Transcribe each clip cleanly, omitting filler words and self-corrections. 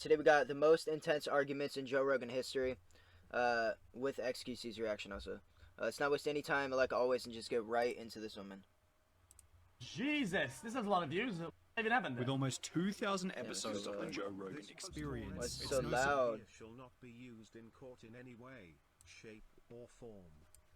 Today we got the most intense arguments in Joe Rogan history, with XQC's reaction also. Let's not waste any time, like always, and just get right into this woman. Jesus, this has a lot of views. What even happened? With almost 2,000 episodes of the Joe Rogan Experience, What's it's so no loud? Shall not be used in court in any way, shape, or form.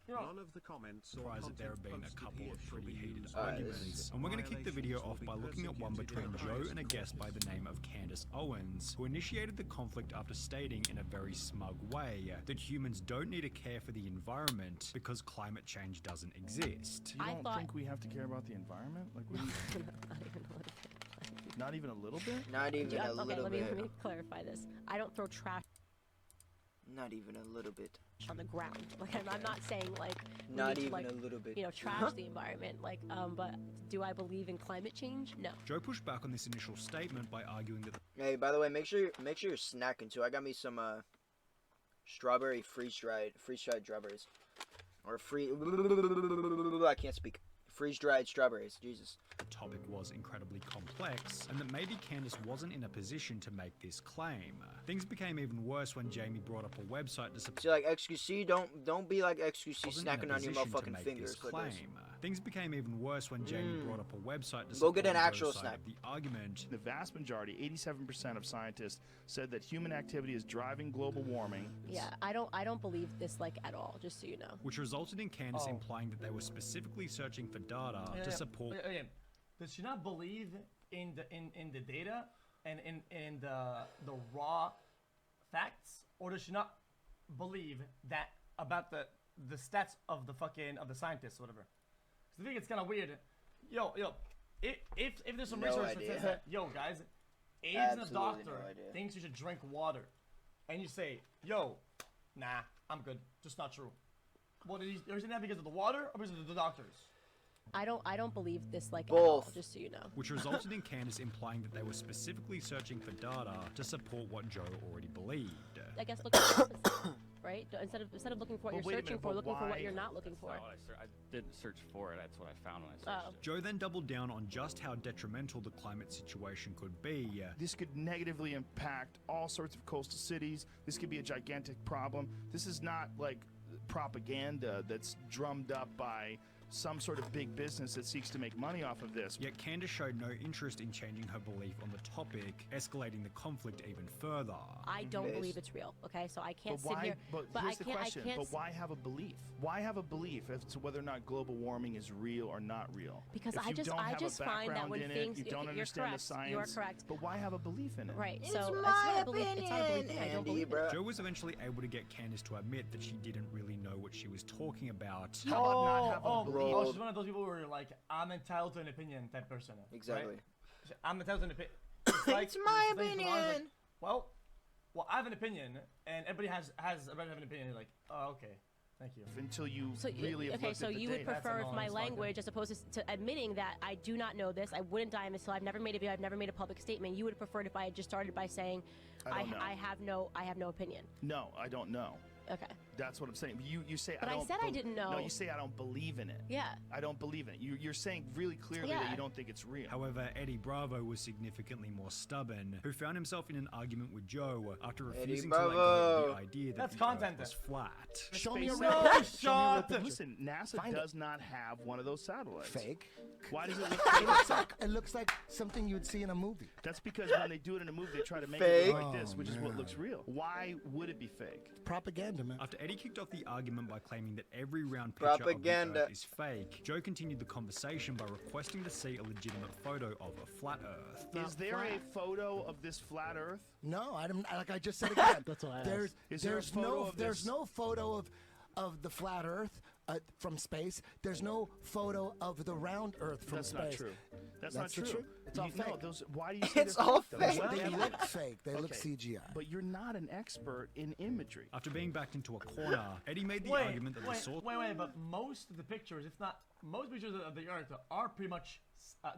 Yeah. None of the comments or surprised that there have been a content couple of posted pretty here heated shall be arguments. used. And we're going to kick the video off by Violations looking at one will be between persecuted Joe in and a the guest by the name of Candace Owens, who initiated the conflict after stating in a very smug way that humans don't need to care for the environment because climate change doesn't exist. You don't think we have to care about the environment? Like, we not even a little bit. Not even a little let me bit. clarify this. I don't throw trash Not even a little bit. on the ground. Like I'm not saying like we Not need to, even like, a little bit. you know, trash the environment. Like but do I believe in climate change? No. Joe pushed back on this initial statement by arguing that Hey, by the way, make sure you're snacking too. I got me some strawberry freeze-dried strawberries, or I can't speak. Freeze-dried strawberries. Jesus. the topic was incredibly complex, and that maybe Candace wasn't in a position to make this claim. Things became even worse when Jamie brought up a website to support. See, like XQC, don't be like XQC wasn't in a snacking on your position to motherfucking make fingers. this Like claim. this. Things became even worse when Jamie brought up a website to Go get support an actual Joe's side snack. of the argument. The vast majority, 87% of scientists, said that human activity is driving global warming. Yeah, I don't believe this like at all. Just so you know. Which resulted in Candace implying that they were specifically searching for data to support. Okay. Does she not believe in the data and in the raw facts, or does she not believe that about the stats of the scientists or whatever? 'Cause I think it's kind of weird. Yo, if there's some No research idea. that says that, yo guys, AIDS and a Absolutely doctor no idea. thinks you should drink water, and you say, yo, nah, I'm good, just not true. Well, is it that because of the water or because of the doctors? I don't believe this like at all. Both. Just so you know. Which resulted in Candace implying that they were specifically searching for data to support what Joe already believed. I guess look at the opposite, right? Instead of looking for what But you're wait a searching minute, for, but looking for what why- you're not looking for. Not what I didn't search for it. That's what I found when I searched it. Joe then doubled down on just how detrimental the climate situation could be. This could negatively impact all sorts of coastal cities. This could be a gigantic problem. This is not like propaganda that's drummed up by some sort of big business that seeks to make money off of this. Yet Candace showed no interest in changing her belief on the topic, escalating the conflict even further. I don't Yes. believe it's real. Okay, so I can't But sit why? here. But I here's the can't. question. I can't. But why have a belief? Why have a belief as to whether or not global warming is real or not real? Because if I you just- don't I have just a find that background when in things- it, you don't you're understand correct. the science. You are correct. But why have a belief in it? Right. It's So my not a belief. It's not a belief. opinion, I don't Andy, believe bro. it. Joe was eventually able to get Candace to admit that she didn't really know what she was talking about. How about not have a belief? Oh, she's one of those people where you're like, I'm entitled to an opinion type person. Exactly. Right? I'm entitled to an opinion. It's my opinion. Well, I have an opinion, and everybody has a right to have an opinion. You're like, oh, okay, thank you. Until you So really have okay, looked so at the you would data. prefer if my That's annoying, language, as opposed to admitting that I do not know this, I wouldn't die on this hill. I've never made a video. I've never made a public statement. You would have preferred if I had just started by saying, I don't know. I have no opinion. No, I don't know. Okay. That's what I'm saying. You say But I don't said I bel- didn't know. No, you say I don't believe in it. Yeah. I don't believe in it. You're saying really clearly that Yeah. you don't think it's real. However, Eddie Bravo was significantly more stubborn, who found himself in an argument with Joe after refusing to let go Bravo. of the idea that That's the content Earth was then. flat. Show me a Space- report. No Show me a shot. report. Listen, NASA Find does not have one of those satellites. Fake. Why does it look It fake? looks like something you'd see in a movie. That's because when they do it in a movie, they try to make it Fake. look like this, Oh, which is what man. looks real. Why would it be fake? Propaganda, man. After Eddie kicked off the argument by claiming that every round picture Propaganda. of the Earth is fake, Joe continued the conversation by requesting to see a legitimate photo of a flat Earth. Is there a photo of this flat Earth? No, I don't. Like I just said again. That's what I there's asked. Is there a photo of there's this? no photo of the flat Earth from space. There's no photo of the round Earth from That's space. not true. That's not That's the true. truth. It's all No, fake. those. Why do you say It's they're all though? fake. Well, They yeah. look fake. They look Okay. CGI. But you're not an expert in imagery. After being backed into a corner, Eddie made the Wait, argument that the source. but most of the pictures, if not most pictures of the Earth, are pretty much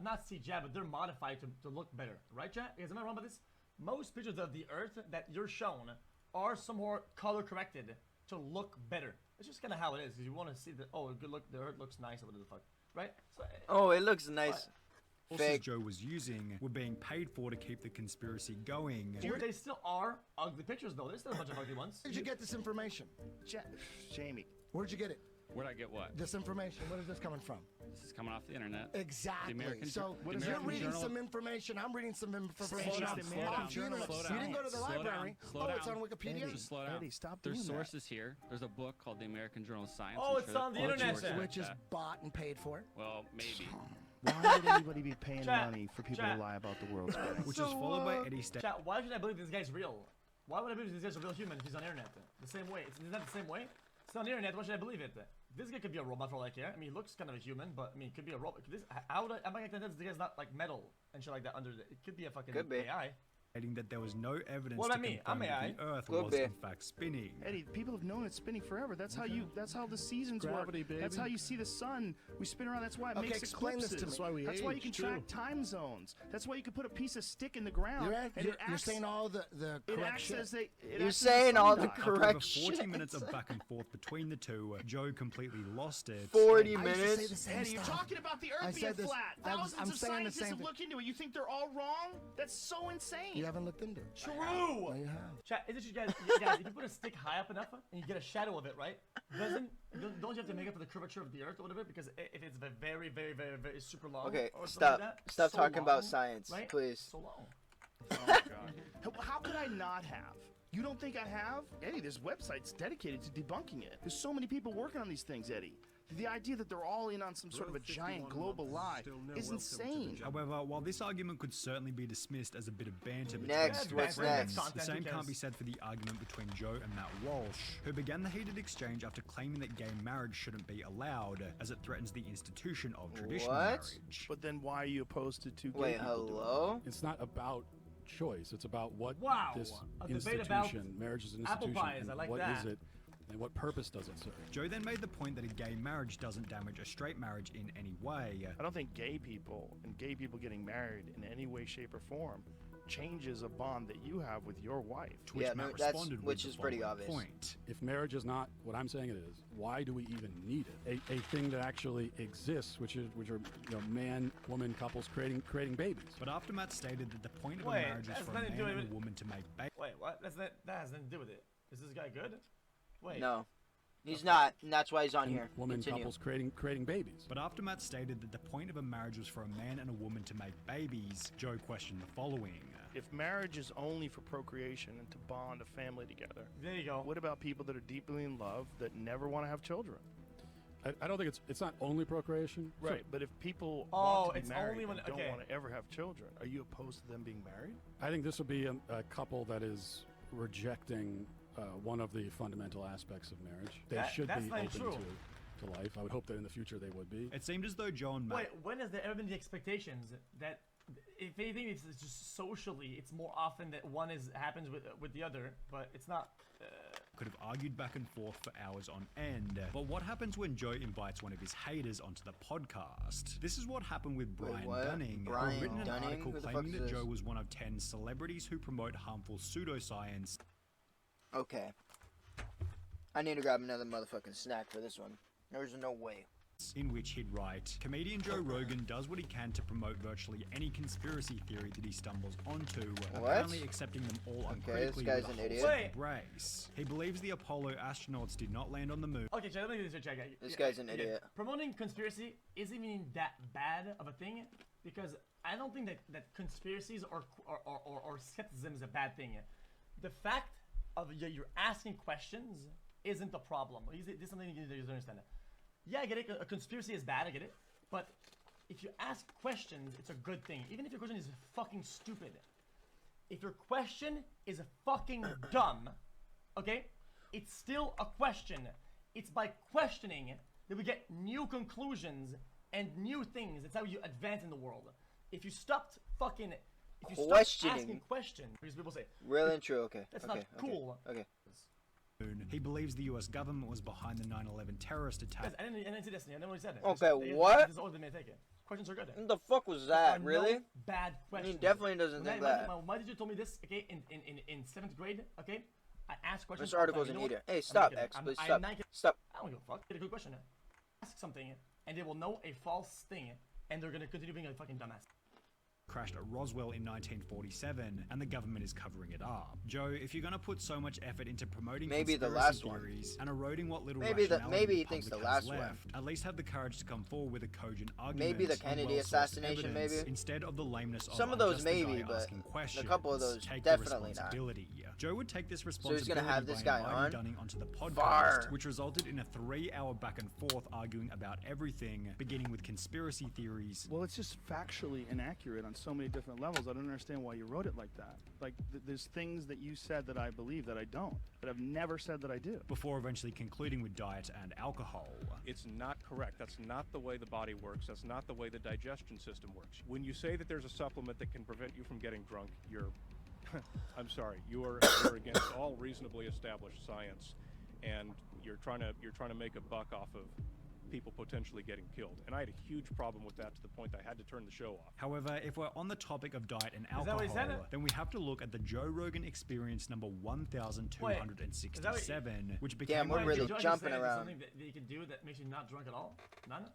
not CGI, but they're modified to look better, right, chat? Because am I wrong about this? Most pictures of the Earth that you're shown are somewhat color corrected to look better. It's just kind of how it is, because you want to see that. Oh, good look, the Earth looks nice, or whatever the fuck, right? So, Oh, it looks nice. Fake. Joe was using were being paid for to keep the conspiracy going. They still are ugly pictures, though. There's still a bunch of ugly ones. Where'd you get this information? Jamie. Where'd you get it? Where'd I get what? This information. Where is this coming from? This is coming off the internet. Exactly. So the you're American reading Journal- some information. I'm reading some information Slow off down, the slow down, internet. slow You down. didn't go to the Slow down, library. slow It's down. on Wikipedia. Just slow down. Eddie, stop There's doing that. sources here. There's a book called the American Journal of Science. Oh, I'm it's sure on the that- internet sources then. like Which is that. bought and paid for. Well, maybe. Why would anybody be paying Chat, money for people chat. to lie about the world's best? Which is followed by Eddie Chat, why should I believe this guy's real? Why would I believe this guy's a real human if he's on the internet? The same way. It's not the same way. It's on the internet. Why should I believe it? This guy could be a robot for all I care. I mean, he looks kind of a human, but I mean, it could be a robot. How would I? Am I gonna this guy's not like metal and shit like that under it? It could be a fucking Could be. AI. stating that there was no evidence What to about me? confirm I'm AI. that the Earth Could was be. in fact spinning. Eddie, people have known it's spinning forever. That's how you. That's how the seasons Gravity, work. baby. That's how you see the sun. We spin around. That's why it Okay, makes explain this eclipses. to me. That's why we That's why you age, can too. track time zones. That's why you can put a piece of stick in the ground. You're and saying all the it correct acts shit. as they. It You're acts as saying all the sundial. After over correct 40 shit. minutes of back and forth between the two, Joe completely lost it. 40 I used to say minutes? the same Eddie, you're stuff. talking about the I Earth being said this- flat. I'm Thousands saying of the scientists same have thing. looked into it. You think they're all wrong? That's so insane. You haven't looked into it. True. No, you have. Chat, is it you guys, if you put a stick high up enough and you get a shadow of it, right? Don't you have to make up for the curvature of the Earth or whatever? Because if it's very, very, very, very super long. Okay, or something stop. like that, Stop so talking about long, science, right? please. So long. Oh my God. How could I not have? You don't think I have? Eddie, there's websites dedicated to debunking it. There's so many people working on these things, Eddie. The idea that they're all in on some sort of a giant global lie is insane. However, while this argument could certainly be dismissed as a bit of banter between Next, two what's friends, next? the same Who can't cares? be said for the argument between Joe and Matt Walsh, who began the heated exchange after claiming that gay marriage shouldn't be allowed, as it threatens the institution of traditional What? marriage. But then why are you opposed to two gay Wait, people doing it? hello? It's not about choice. It's about what Wow, this a debate institution, about marriage is an apple institution, pies, and I like what that. is it, and what purpose does it serve? Joe then made the point that a gay marriage doesn't damage a straight marriage in any way. I don't think gay people and gay people getting married in any way, shape, or form changes a bond that you have with your wife. To which Yeah, Matt no, that's- responded which with is the pretty following obvious. point. If marriage is not what I'm saying it is, why do we even need it? A thing that actually exists, which are man, woman couples creating babies. But after Matt stated that the point of Wait, a marriage is that's for a nothing man to do and with- a woman to make babies. Wait, what? That has nothing to do with it. Is this guy good? Wait. No. He's not, and that's why he's on And here. woman Continue. couples creating babies. But after Matt stated that the point of a marriage was for a man and a woman to make babies, Joe questioned the following. If marriage is only for procreation and to bond a family together, There you go. what about people that are deeply in love that never want to have children? I don't think it's not only procreation. So Right, but if people Oh, want to be it's married only when- and don't okay. want to ever have children, are you opposed to them being married? I think this would be a couple that is rejecting one of the fundamental aspects of marriage. They should that's be not open true. to life. I would hope that in the future they would be. It seemed as though Joe and Matt Wait, when has there ever been the expectations that, if anything, it's just socially, it's more often that one happens with the other, but it's not. could have argued back and forth for hours on end. But what happens when Joe invites one of his haters onto the podcast? This is what happened with Brian what? Dunning, Brian who written an Dunning? article Who the fuck claiming is that this? Joe was one of 10 celebrities who promote harmful pseudoscience. Okay. I need to grab another motherfucking snack for this one. There's no way. In which he'd write, comedian Joe Rogan does what he can to promote virtually any conspiracy theory that he stumbles onto, apparently accepting them all uncritically guy's with an a idiot. wholesome Wait. embrace. He believes the Apollo astronauts did not land on the moon. Okay, check. Let me do this. Check. This guy's an idiot. Promoting conspiracy isn't even that bad of a thing because I don't think that conspiracies or skepticism is a bad thing. The fact of you're asking questions isn't the problem. This is something you need to understand. Yeah, I get it. A conspiracy is bad. I get it. But if you ask questions, it's a good thing. Even if your question is fucking stupid. If your question is fucking dumb, okay, it's still a question. It's by questioning that we get new conclusions and new things. It's how you advance in the world. If you stopped fucking, if you stopped Questioning. asking questions, because people say Real and true, okay. that's okay, not cool. Okay. He believes the US government was behind the 9/11 terrorist attack. I didn't see this. I never said it. Okay, what? This is all they may take it. Questions are good. What the fuck was There that? are Really? no bad I questions. mean, definitely doesn't think that. My teacher told me this, okay, in 7th grade, okay? I asked questions. This article's you an know what? idiot. Hey, I'm stop, not kidding. X, I'm- please I'm stop. not kidding. Stop. I don't give a fuck. Get a good question. Ask something, and they will know a false thing, and they're gonna continue being a fucking dumbass. crashed at Roswell in 1947, and the government is covering it up. Joe, if you're gonna put so much effort into promoting Maybe the conspiracy last one. theories and eroding what little Maybe rationality he the thinks the public has last one. left, at least have the courage to come forward with a cogent argument. Maybe the and Kennedy well-sourced assassination, evidence, maybe? instead of the lameness of Some of I'm those just the maybe, guy but asking questions. a couple of those Take definitely the not. responsibility. Joe would take this he's responsibility gonna have this by guy inviting on? Dunning onto the podcast, Var. which resulted in a 3-hour back and forth arguing about everything, beginning with conspiracy theories. Well, it's just factually inaccurate on so many different levels. I don't understand why you wrote it like that. Like, there's things that you said that I believe that I don't, that I've never said that I do. Before eventually concluding with diet and alcohol. It's not correct. That's not the way the body works. That's not the way the digestion system works. When you say that there's a supplement that can prevent you from getting drunk, you're I'm sorry, you're against all reasonably established science, and you're trying to make a buck off of people potentially getting killed. And I had a huge problem with that to the point I had to turn the show off. However, if we're on the topic of diet and that alcohol, what he said? then we have to look at the Joe Rogan Experience number 1267, which became Damn, we're one of really Joe- jumping There's around. something that you can do that makes you not drunk at all? None?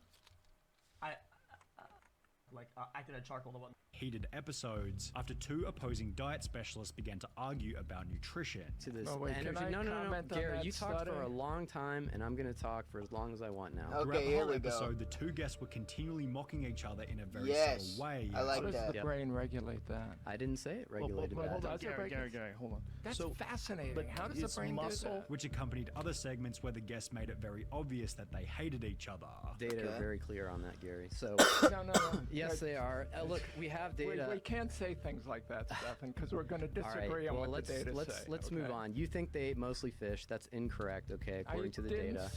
Acted at charcoal or what? heated episodes after 2 opposing diet specialists began to argue about nutrition. To this Oh, wait, can energy. I No, comment on Gary, that you talked study? for a long time, and I'm going to talk for as long as I want now. Okay, Throughout the here whole we go. episode, the 2 guests were continually mocking each other in a very Yes, subtle way. I like How does that. the brain regulate that? I didn't say it regulated Well, that. hold on, Does it regulate- Gary, hold on. That's So, fascinating. but How does the it's brain muscle- do that? which accompanied other segments where the guests made it very obvious that they hated each other. Data Okay. are very clear on that, Gary. So, No. yes, they are. Look, we have data. We can't say things like that, Stefan, because we're going to All right, disagree on well, what the data let's say. let's okay? move on. You think they ate mostly fish? That's incorrect. Okay, according to the didn't data.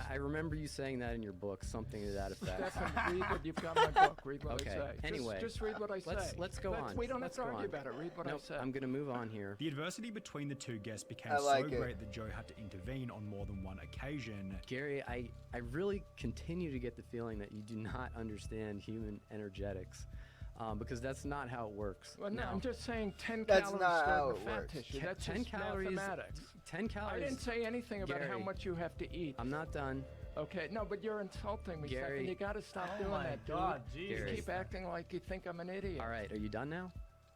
I remember you saying that in your book, something to that effect. Stefan, read what you've got in my book. Read what Okay, I say. anyway, just read what I say. let's go on. We don't Let's have go to argue on. about it. Read what I Nope, say. I'm gonna move on here. The adversity between the 2 guests became I like so it. great that Joe had to intervene on more than one occasion. Gary, I really continue to get the feeling that you do not understand human energetics. Because that's not how it works. Well, no, Now, I'm just saying 10 That's calories not how stored in it the fat works. tissue. Te- That's 10 just calories. mathematics. 10 calories. I didn't say anything about how Gary, much you have to eat. I'm not done. Okay, no, but you're insulting me, Gary. Stefan. You got to stop Oh doing my that, dude. God, You Jesus. keep acting like you think I'm an idiot. All right, are you done now?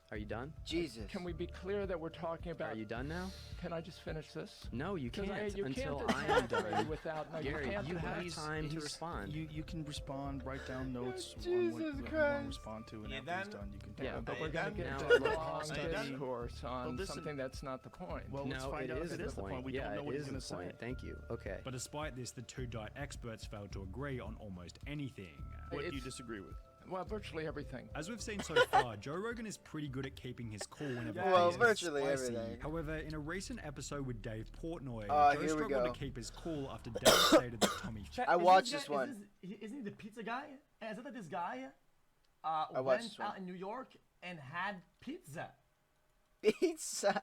Are you done? Jesus. Can we be clear that we're talking about? Are you done now? Can I just finish this? No, you 'Cause can't you until can't I am distract me done. without. No, Gary, you can't you do have that. time to respond. You can respond, write down notes on what Jesus you want to Christ. respond to, and You after he's done? done, you can Yeah, talk. But we're going to get Now, into a look, long study- discourse on Well, listen- something that's not the point. Well, let's No, find it out is if it is the point. We yeah, don't know it what he's is going the to say. point. Thank you. Okay. But despite this, the 2 diet experts failed to agree on almost anything. What do you It's- disagree with? Well, virtually everything. As we've seen so far, Joe Rogan is pretty good at keeping his cool whenever Well, things get virtually spicy. everything. However, in a recent episode with Dave Portnoy, Oh, Joe here we struggled go. to keep his cool after Dave stated that Tommy Chat, I is watched guy- this one. Isn't he the pizza guy? Is it that this guy watched went this one. out in New York and had pizza? Pizza.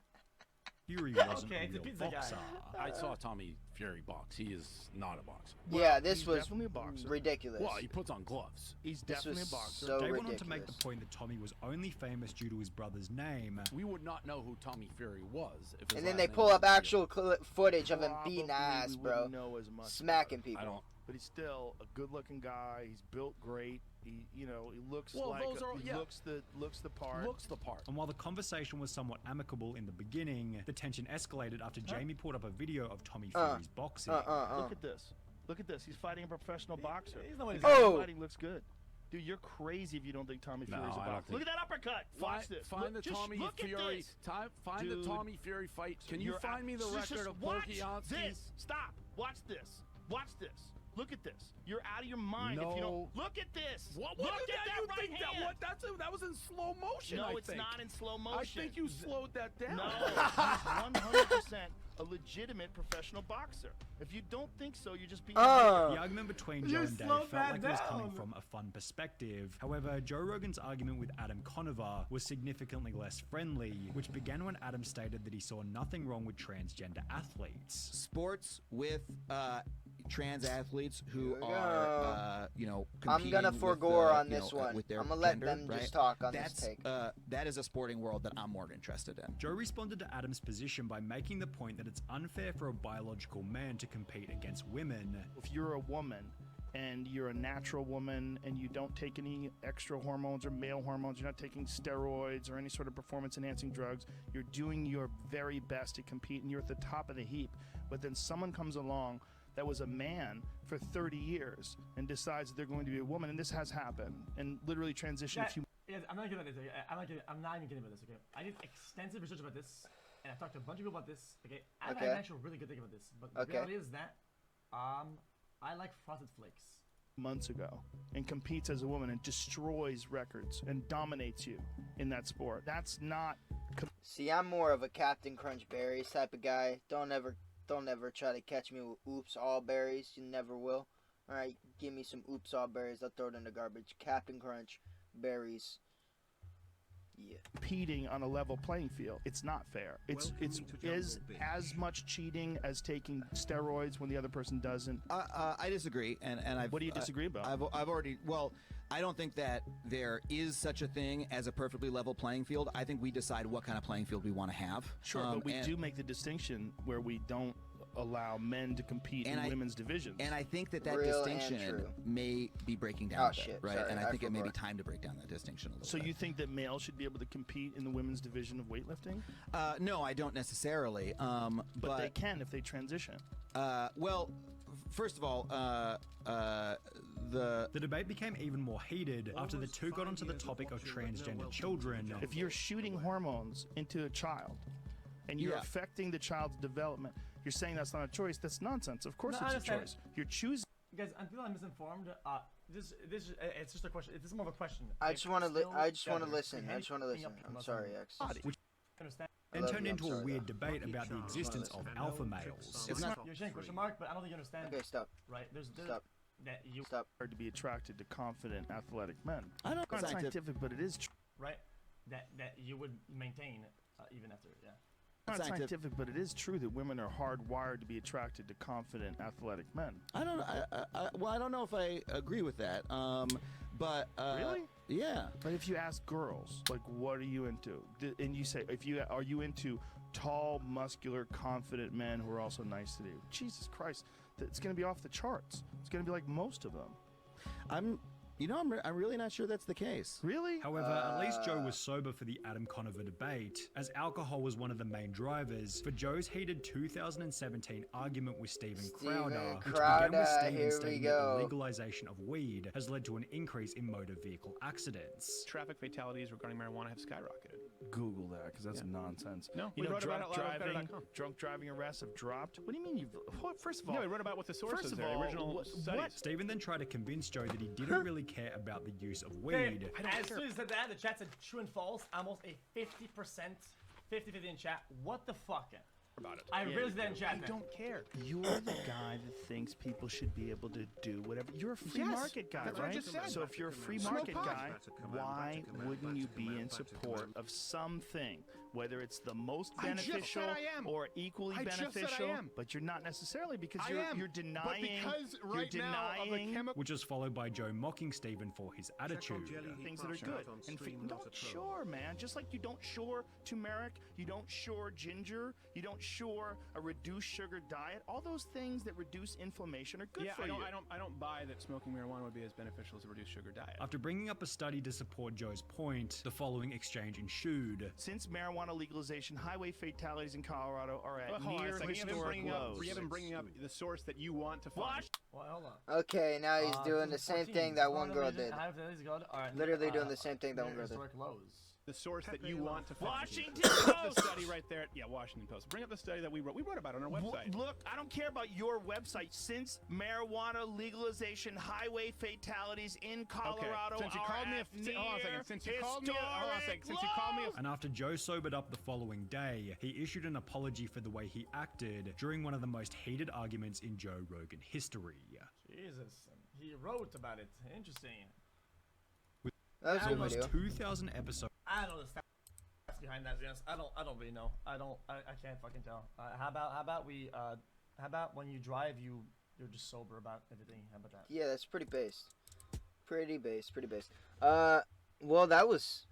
Fury wasn't Okay, a it's a real pizza guy. boxer. I saw Tommy Fury box. He is not a boxer. Yeah, this he's was definitely a boxer. ridiculous. Well, he puts on gloves. He's This definitely was a boxer. so Dave ridiculous. went on to make the point that Tommy was only famous due to his brother's name. We would not know who Tommy Fury was if his And then last they name pull was up Fury. actual footage of him beating Probably ass, we bro. wouldn't know as much Smacking about it. people. I don't. But he's still a good-looking guy. He's built great. He looks Well, like those are- he yeah. looks the part. Looks the part. And while the conversation was somewhat amicable in the beginning, the tension escalated after Jamie pulled up a video of Tommy Fury's boxing. Look at this. Look at this. He's fighting a professional boxer. He's not what His he's Oh! fighting looks good. Dude, you're crazy if you don't think Tommy No, Fury's a I don't boxer. think- Look at that uppercut. Watch this. Find Look, the just Tommy look at Fury. this. Find Dude. the Tommy Fury fight. Can you You're find out- me the just record of watch Volkanovski? this. Stop. Watch this. Watch this. Look at this. You're out of your mind if you No. don't. Look at this. What Look do at that you right think hand. that was in slow motion. No, I it's think. not in slow I motion. think you slowed that down. No, he's 100% a legitimate professional boxer. If you don't think so, you're just being. The argument between Joe You and Dave slowed felt that like it was coming down. from a fun perspective. However, Joe Rogan's argument with Adam Conover was significantly less friendly, which began when Adam stated that he saw nothing wrong with transgender athletes. Sports with trans athletes who Here we are, I'm competing gonna with, forego on you this know, one. with their I'm gonna let gender, them right? just talk on That's, this take. that is a sporting world that I'm more interested in. Joe responded to Adam's position by making the point that it's unfair for a biological man to compete against women. If you're a woman and you're a natural woman and you don't take any extra hormones or male hormones, you're not taking steroids or any sort of performance enhancing drugs, you're doing your very best to compete and you're at the top of the heap, but then someone comes along that was a man for 30 years and decides that they're going to be a woman, and this has happened, and literally transition a few. Yeah, I'm not giving this. Okay? I'm not even kidding about this. Okay, I did extensive research about this, and I talked to a bunch of people about this. Okay, I have actually really good thing about this. But the reality is that, I like Frosted Flakes. Months ago, and competes as a woman and destroys records and dominates you in that sport. That's not. See, I'm more of a Captain Crunch Berries type of guy. Don't ever try to catch me with Oops All Berries. You never will. All right, give me some Oops All Berries. I'll throw it in the garbage. Captain Crunch Berries. Yeah. Competing on a level playing field. It's not fair. It's as much cheating as taking steroids when the other person doesn't. I disagree, and what do you disagree about? I've already I don't think that there is such a thing as a perfectly level playing field. I think we decide what kind of playing field we want to have. Sure, but we do make the distinction where we don't allow men to compete in women's divisions. And I think that Real distinction may be breaking down a bit, shit. right? Sorry, and I think it may be time to break down that distinction a little So bit. you think that males should be able to compete in the women's division of weightlifting? No, I don't necessarily. But they can if they transition. Well, first of all, the debate became even more heated after the two got onto the topic of transgender children. If you're shooting hormones into a child and you're affecting the child's development, you're saying that's not a choice. That's nonsense. Of course it's a choice. You're choosing. Guys, until I'm misinformed, it's just a question. This is more of a question. I just want to listen. I just want to listen. I'm sorry, X. Understand? Then turned into a weird debate about the existence of alpha males. It's not. You're saying question mark, but I don't think you understand. Okay, stop. Right? There's stop. That you stop. Hard to be attracted to confident, athletic men. I don't know. It's not scientific, but it is true. Right? That you would maintain even after, yeah. It's not scientific, but it is true that women are hardwired to be attracted to confident, athletic men. I don't. I don't know if I agree with that. But really, yeah. But if you ask girls, like, what are you into, and you say, are you into tall, muscular, confident men who are also nice to you? Jesus Christ, it's going to be off the charts. It's going to be like most of them. I'm really not sure that's the case. Really? However, at least Joe was sober for the Adam Conover debate, as alcohol was one of the main drivers for Joe's heated 2017 argument with Steven Crowder, which began with Steven stating that the legalization of weed has led to an increase in motor vehicle accidents. Traffic fatalities regarding marijuana have skyrocketed. Google that, because that's nonsense. No, you we know, wrote about it live on better.com. Drunk driving arrests have dropped. What do you mean you've? First of all, no, we wrote about what the sources are, the original studies. Steven then tried to convince Joe that he didn't really care about the use of weed. As soon as he said that, the chat said true and false. Almost a 50%, 50-50 in chat. What the fuck? About it. I really did in chat. I don't care. You're the guy that thinks people should be able to do whatever. You're a free market guy, that's right? what I just said. So if you're a free market guy, why wouldn't you be in support of something, whether it's the most beneficial or equally beneficial? But you're not necessarily, because you're denying. Which is followed by Joe mocking Steven for his attitude. Things that are good. And don't shore, man. Just like you don't shore turmeric, you don't shore ginger, you don't shore a reduced sugar diet. All those things that reduce inflammation are good for you. I don't buy that smoking marijuana would be as beneficial as a reduced sugar diet. After bringing up a study to support Joe's point, the following exchange ensued. Since marijuana legalization, highway fatalities in Colorado are at near historic lows. You haven't bringing up the source that you want to find. Well, hold on. Okay, now he's doing the same thing that one girl did. Literally doing the same thing that one girl did. The source that you want to find. Washington Post! The study right there. Yeah, Washington Post. Bring up the study that we wrote. We wrote about it on our website. Look, I don't care about your website. Since marijuana legalization, highway fatalities in Colorado Since you called me Since you called me And after Joe sobered up the following day, he issued an apology for the way he acted during one of the most heated arguments in Joe Rogan history. Jesus, he wrote about it. Interesting. With almost 2,000 episodes. I don't know the stats behind that, Jens. I don't really know. I can't fucking tell. How about when you drive, you're just sober about everything. How about that? Yeah, that's pretty based. Pretty based. Well, that was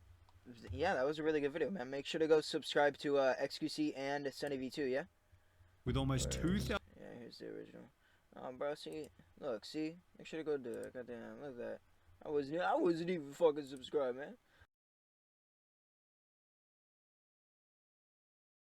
a really good video, man. Make sure to go subscribe to XQC and Sunny V2, yeah? With almost 2,000. Yeah, here's the original. Bro, see, look, see, make sure to go do it. Goddamn, look at that. I wasn't even fucking subscribed, man.